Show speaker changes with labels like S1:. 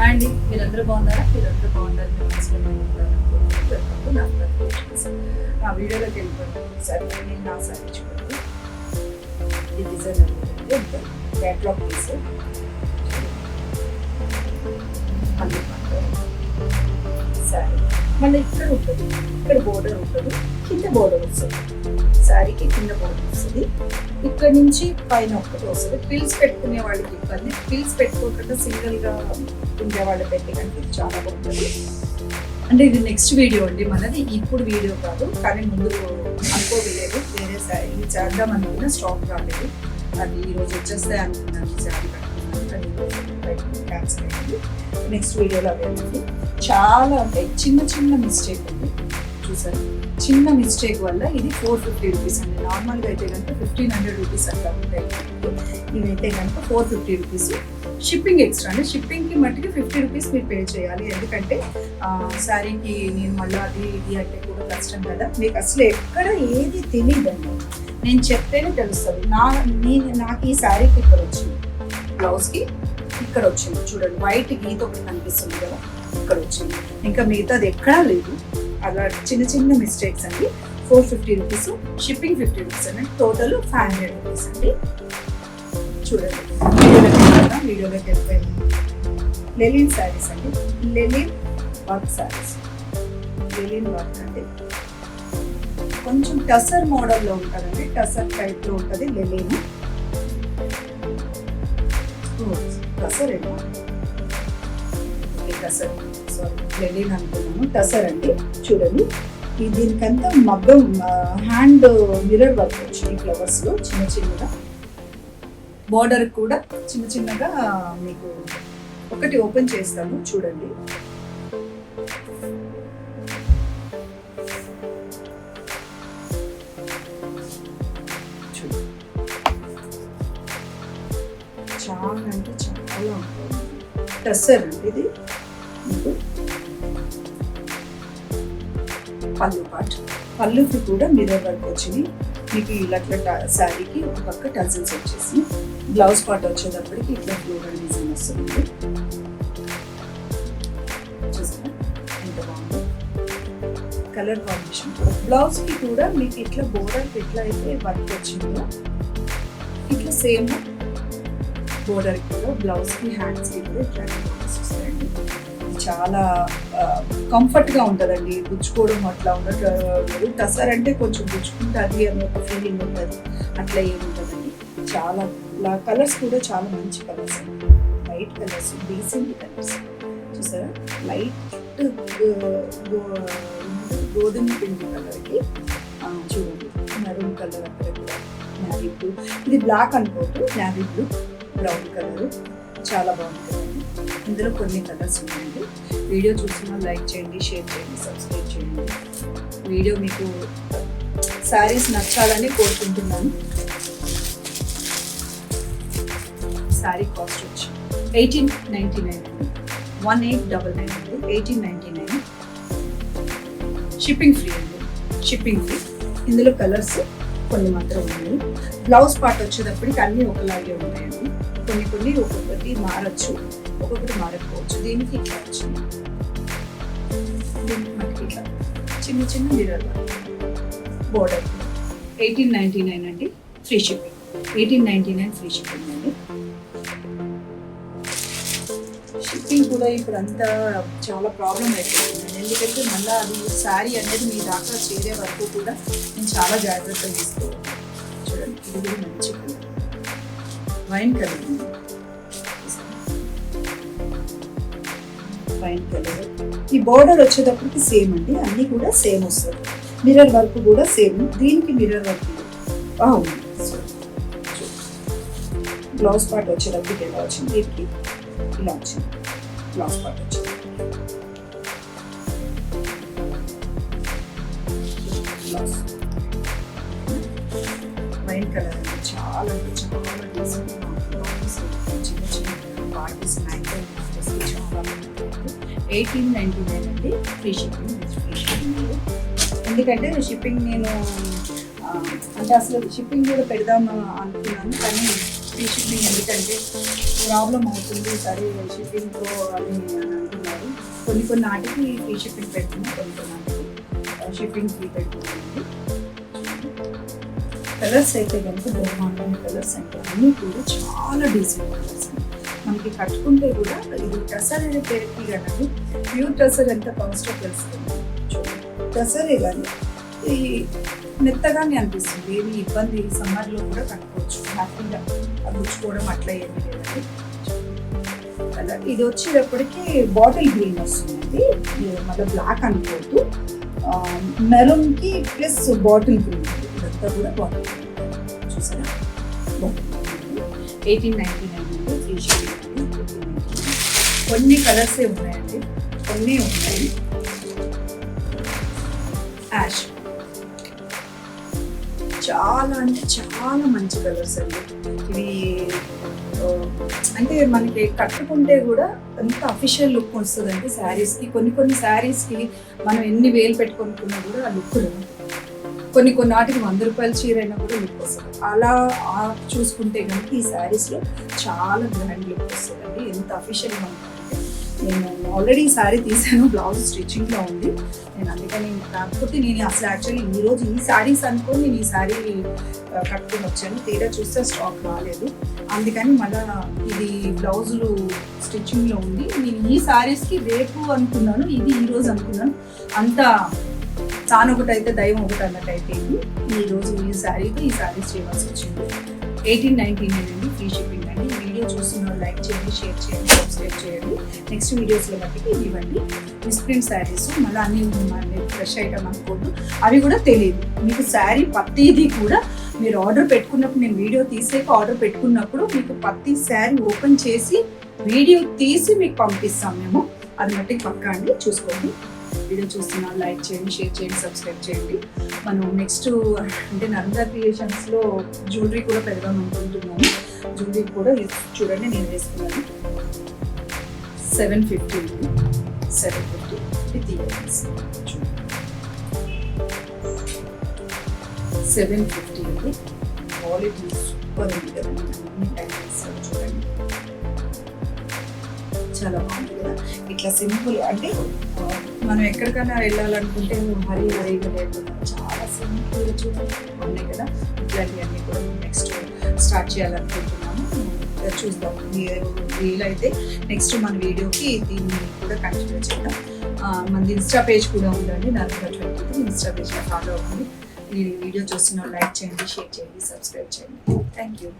S1: And మీరందరూ బాగున్నారా? మీరందరూ బాగుండాలి. నా వీడియోలోకి వెళ్ళిపోయింది. సరే నేను నా సారీ చూడండి. ఈ డిజైన్ అనేది క్యాట్లాగ్ పీస్ మళ్ళీ శారీ మళ్ళీ ఇక్కడ ఉంటుంది, ఇక్కడ బోర్డర్ ఉంటుంది, కింద బోర్డర్ వస్తుంది. శారీకి కింద బోర్డర్ వస్తుంది, ఇక్కడ నుంచి పైన ఒక్కటి వస్తుంది. పిల్స్ పెట్టుకునే వాళ్ళకి ఇబ్బంది, పిల్స్ పెట్టుకోకుండా సింగిల్గా ఉండే వాళ్ళు పెట్టడానికి చాలా బాగుంటుంది. అంటే ఇది నెక్స్ట్ వీడియో అండి మనది, ఇప్పుడు వీడియో కాదు. కానీ ముందు అనుకోలేదు, వేరే శారీ ఇది చేద్దాం అనుకున్న స్టాక్ రాలేదు. అది ఈరోజు వచ్చేస్తాయి అనుకున్నాను, శారీ కట్టుకున్నాను, కానీ క్యాన్సిల్ అయింది. నెక్స్ట్ వీడియోలో అవేనండి. చాలా ఉంటాయి, చిన్న చిన్న మిస్టేక్ ఉంది చూసారు. చిన్న మిస్టేక్ వల్ల ఇది 450 రూపీస్ అండి. నార్మల్గా అయితే కనుక 1500 రూపీస్ అట్లా ఉంటాయి. ఇవైతే కనుక 450 రూపీస్. షిప్పింగ్ ఎక్స్ట్రా అండి. షిప్పింగ్కి మట్టికి 50 రూపీస్ మీరు పే చేయాలి. ఎందుకంటే శారీకి నేను మళ్ళీ అది ఇది అంటే కూడా కష్టం కదా. మీకు అసలు ఎక్కడ ఏది తెలియదండి, నేను చెప్తేనే తెలుస్తుంది. నాకు ఈ శారీకి ఇక్కడ వచ్చింది, బ్లౌజ్కి ఇక్కడ వచ్చింది చూడండి, వైట్ గీత ఒకటి కనిపిస్తుంది కదా, ఇక్కడ వచ్చింది. ఇంకా మిగతాది ఎక్కడా లేదు. అలా చిన్న చిన్న మిస్టేక్స్ అండి. 450 రూపీస్, షిప్పింగ్ 50 రూపీస్ అండి. టోటల్ 500 రూపీస్ అండి. చూడండి వీడియోలోకి వెళ్ళిపోయింది. లెలిన్ శారీస్ అండి, లెలిన్ వర్క్ శారీస్. లెలిన్ వర్క్ అండి, కొంచెం టసర్ మోడల్లో ఉంటుందండి, టసర్ టైప్లో ఉంటుంది లెలిన్. టసర్ ఏమో టసర్, సారీ లెలిన్ అనుకున్నాను, టసర్ అండి. చూడండి దీనికంతా మగ్గం హ్యాండ్ మిర్రర్ వర్క్ వచ్చింది ఫ్లవర్స్లో చిన్న చిన్నగా. బోర్డర్ కూడా చిన్న చిన్నగా మీకు ఒకటి ఓపెన్ చేస్తాను చూడండి. చాలా అంటే చాలా ఉంటుంది. టసర్ అండి ఇది. మీకు పళ్ళు పార్ట్, పళ్ళుకి కూడా మిర్రర్ వర్క్ వచ్చింది. మీకు ఇట్లా శారీకి ఒక పక్క టజల్స్ వచ్చేసి, బ్లౌజ్ పార్ట్ వచ్చేటప్పటికి ఇట్లా ఫ్లోరల్ డిజైన్ వస్తుంది. చూసారా ఎంత బాగుంది కలర్ కాంబినేషన్. బ్లౌజ్కి కూడా మీకు ఇట్లా బోర్డర్కి ఎట్లా అయితే వర్క్ వచ్చిందో ఇట్లా సేమ్ బోర్డర్కి కూడా బ్లౌజ్కి హ్యాండ్స్కి కూడా ఇట్లా వస్తాయండి. చాలా కంఫర్ట్గా ఉంటుందండి, గుచ్చుకోవడం అట్లా ఉండదు. టసర్ అంటే కొంచెం గుచ్చుకుంటుంది అని ఒక ఫీలింగ్ ఉంటుంది, అట్లా ఏముంటుందండి. చాలా కలర్స్ కూడా చాలా మంచి కలర్స్ అండి, లైట్ కలర్స్, డీసెంట్ కలర్స్. చూసారా లైట్ గోధుమ పిండి కలర్కి చూడండి మెరూన్ కలర్, అక్కడ కూడా నావీ బ్లూ. ఇది బ్లాక్ అనుకోవద్దు, నావీ బ్లూ, బ్రౌన్ కలర్. చాలా బాగుంటుందండి. ఇందులో కొన్ని కలర్స్ ఉన్నాయండి. వీడియో చూసిన లైక్ చేయండి, షేర్ చేయండి, సబ్స్క్రైబ్ చేయండి. వీడియో మీకు శారీస్ నచ్చాలని కోరుకుంటున్నాను. శారీ కాస్ట్ వచ్చి 1899 అండి, 1899 అండి, 1899. షిప్పింగ్ ఫ్రీ అండి, షిప్పింగ్ ఫ్రీ. ఇందులో కలర్స్ కొన్ని మాత్రం ఉన్నాయి. బ్లౌజ్ పార్ట్ వచ్చేటప్పటికి అన్నీ ఒకలాగే ఉన్నాయండి. కొన్ని ఒక్కొక్కటి మారచ్చు, ఒక్కొక్కటి మారకపోవచ్చు. దీనికి ఇట్లా వచ్చింది, దీనికి మనకి ఇట్లా చిన్న చిన్న మిర్రర్ బోర్డర్. 1899 అండి, ఫ్రీ షిప్పింగ్. 1899 ఫ్రీ షిప్పింగ్ అండి. షిప్పింగ్ కూడా ఇప్పుడు అంతా చాలా ప్రాబ్లం అయిపోతుందండి. ఎందుకంటే మళ్ళీ అది శారీ అనేది మీ దాకా చేరే వరకు కూడా నేను చాలా జాగ్రత్తగా తీసుకోవాలి. చూడండి ఇది కూడా మంచి colour, wine colour, wine colour. ఈ బోర్డర్ వచ్చేటప్పటికి సేమ్ అండి, అన్నీ కూడా సేమ్ వస్తుంది. మిర్రర్ వర్క్ కూడా సేమ్, దీనికి మిర్రర్ వర్క్ బాగుంది. బ్లౌజ్ పార్ట్ వచ్చేటప్పటికి ఎలా వచ్చింది, దీనికి ఇలా వచ్చింది బ్లౌజ్ పార్ట్ వచ్చింది. వైన్ కలర్ అండి, చాలా అంటే చాలా డీసెంట్. చిన్న చిన్న పార్టీస్, నైట్ టైం పార్టీస్కి చాలా 1899 అండి, ఫ్రీ షిప్పింగ్. ఫ్రీ షిప్పింగ్ ఎందుకంటే షిప్పింగ్ నేను అంటే అసలు షిప్పింగ్ కూడా పెడదామా అనుకున్నాను, కానీ ఫ్రీ షిప్పింగ్ ఎందుకంటే ప్రాబ్లం అవుతుంది, సరే షిప్పింగ్తో అని అంటున్నారు. కొన్ని నాటికి ఫ్రీ షిప్పింగ్ పెడుతున్నాం, కొన్ని నాటికి షిప్పింగ్ ఫ్రీ పెడుతున్నామండి. కలర్స్ అయితే కనుక బ్రహ్మాండమైన కలర్స్ అంటే అన్నీ కూడా చాలా డీసెంట్ కలర్స్ అండి. మనకి కట్టుకుంటే కూడా ఇది టసర్ అనే పేరుకి కానీ ప్యూర్ టసర్ ఎంత కాస్ట్ తెలుస్తుంది. టసరే కానీ ఈ మెత్తగానే అనిపిస్తుంది, ఏమి ఇబ్బంది సమ్మర్లో కూడా కట్టుకోవచ్చు, హ్యాపీగా గుచ్చుకోవడం అట్లా ఏమీ లేదండి. కలర్ ఇది వచ్చేటప్పటికి బాటిల్ గ్రీన్ వస్తుంది, మళ్ళీ బ్లాక్ అనుకోవద్దు, మెరూన్కి ప్లస్ బాటిల్ గ్రీన్, ఇదంతా కూడా బాటిల్ గ్రీన్ చూసారా. 1899 ఫ్రీ షిప్పింగ్. కొన్ని కలర్సే ఉన్నాయండి, కొన్ని ఉన్నాయి. యాష్ చాలా అంటే చాలా మంచి కలర్స్ అండి ఇవి. అంటే మనకి కట్టుకుంటే కూడా ఎంత అఫీషియల్ లుక్ వస్తుందండి శారీస్కి. కొన్ని శారీస్కి మనం ఎన్ని వేలు పెట్టుకొనుకున్నా కూడా ఆ లుక్ రాదు. కొన్ని నాటికి 100 రూపాయల చీర అయినా కూడా లుక్ వస్తుంది. అలా చూసుకుంటే కనుక ఈ శారీస్లో చాలా గ్రాండ్ లుక్ వస్తుందండి, ఎంత అఫీషియల్గా ఉంటుందంటే. నేను ఆల్రెడీ ఈ శారీ తీసాను, బ్లౌజ్ స్టిచ్చింగ్లో ఉంది, నేను అందుకని కాకపోతే నేను అసలు యాక్చువల్లీ ఈరోజు ఈ శారీస్ అనుకొని నేను ఈ శారీ కట్టుకొని వచ్చాను, తీరా చూస్తే స్టాక్ రాలేదు. అందుకని మళ్ళీ ఇది బ్లౌజులు స్టిచ్చింగ్లో ఉంది. నేను ఈ శారీస్కి రేపు అనుకున్నాను, ఇది ఈరోజు అనుకున్నాను, అంత తానొకటైతే దైవం ఒకటి అన్నట్టు అయిపోయింది. ఈరోజు ఈ శారీతో ఈ శారీస్ చేయవలసి వచ్చింది. 1899 అండి, ఫ్రీ షిప్పింగ్ అండి. వీడియో చూస్తున్న లైక్ చేయండి, షేర్ చేయండి, సబ్స్క్రైబ్ చేయండి. నెక్స్ట్ వీడియోస్లో బట్టి ఇవ్వండి మిస్ప్రింట్ శారీస్, మళ్ళీ అన్ని ఫ్రెష్ ఐటమ్ అనుకోవద్దు, అవి కూడా తెలియదు మీకు. శారీ ప్రతిదీ కూడా మీరు ఆర్డర్ పెట్టుకున్నప్పుడు, నేను వీడియో తీసేక ఆర్డర్ పెట్టుకున్నప్పుడు మీకు ప్రతి శారీ ఓపెన్ చేసి వీడియో తీసి మీకు పంపిస్తాం మేము, అది మట్టికి పక్కా అండి, చూసుకోండి. వీడియో చూస్తున్నా లైక్ చేయండి, షేర్ చేయండి, సబ్స్క్రైబ్ చేయండి. మనం నెక్స్ట్ అంటే నర్మదా క్రియేషన్స్లో జ్యువెలరీ కూడా పెడదాం అనుకుంటున్నాము. జ్యువెలరీ కూడా చూడండి, నేను వేసుకున్నాను 750 విత్ ఇయర్స్. 750 అండి, క్వాలిటీ సూపర్ ఉంది కదండి. అన్ని టైమ్స్ చూడండి, చాలా బాగుంది కదా. ఇట్లా సింపుల్ అంటే మనం ఎక్కడికైనా వెళ్ళాలనుకుంటే హరీగా లేకుండా చాలా సింపుల్ చూడండి ఉన్నాయి కదా. ఇట్లాంటివన్నీ కూడా నెక్స్ట్ స్టార్ట్ చేయాలనుకుంటున్నాము, చూద్దాం. వీలైతే నెక్స్ట్ మన వీడియోకి దీన్ని కూడా కంటిన్యూ చేద్దాం. మనది ఇన్స్టా పేజ్ కూడా ఉందండి, నర్మదా 22 ఇన్స్టా పేజ్లో ఫాలో అవ్వండి. ఈ వీడియో చూస్తున్న లైక్ చేయండి, షేర్ చేయండి, సబ్స్క్రైబ్ చేయండి. Thank you.